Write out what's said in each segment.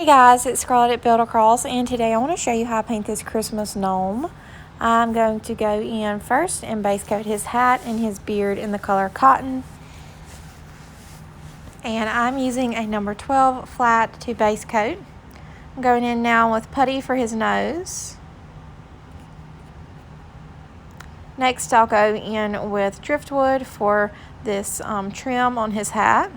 Hey guys, it's Scarlett at Build Across, and today I want to show you how I paint this Christmas gnome. I'm going to go in first and base coat his hat and his beard in the color cotton. And I'm using a number 12 flat to base coat. I'm going in now with putty for his nose. Next I'll go in with driftwood for this trim on his hat.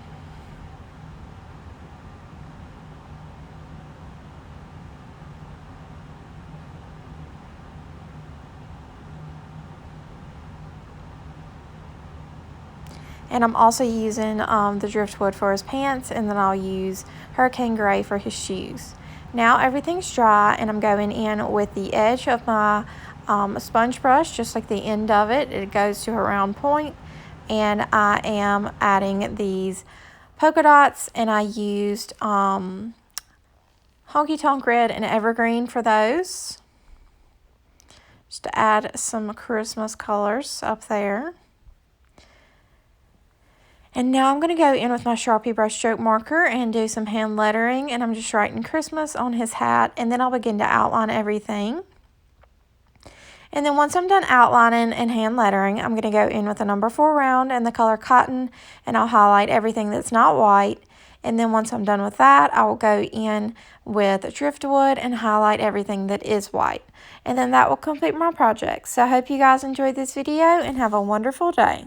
And I'm also using the driftwood for his pants, and then I'll use hurricane gray for his shoes. Now everything's dry, and I'm going in with the edge of my sponge brush, just like the end of it. It goes to a round point, and I am adding these polka dots, and I used honky tonk red and evergreen for those, just to add some Christmas colors up there. And now I'm going to go in with my Sharpie brush stroke marker and do some hand lettering, and I'm just writing Christmas on his hat, and then I'll begin to outline everything. And then once I'm done outlining and hand lettering, I'm going to go in with a number 4 round and the color cotton, and I'll highlight everything that's not white. And then once I'm done with that, I will go in with driftwood and highlight everything that is white. And then that will complete my project. So I hope you guys enjoyed this video and have a wonderful day.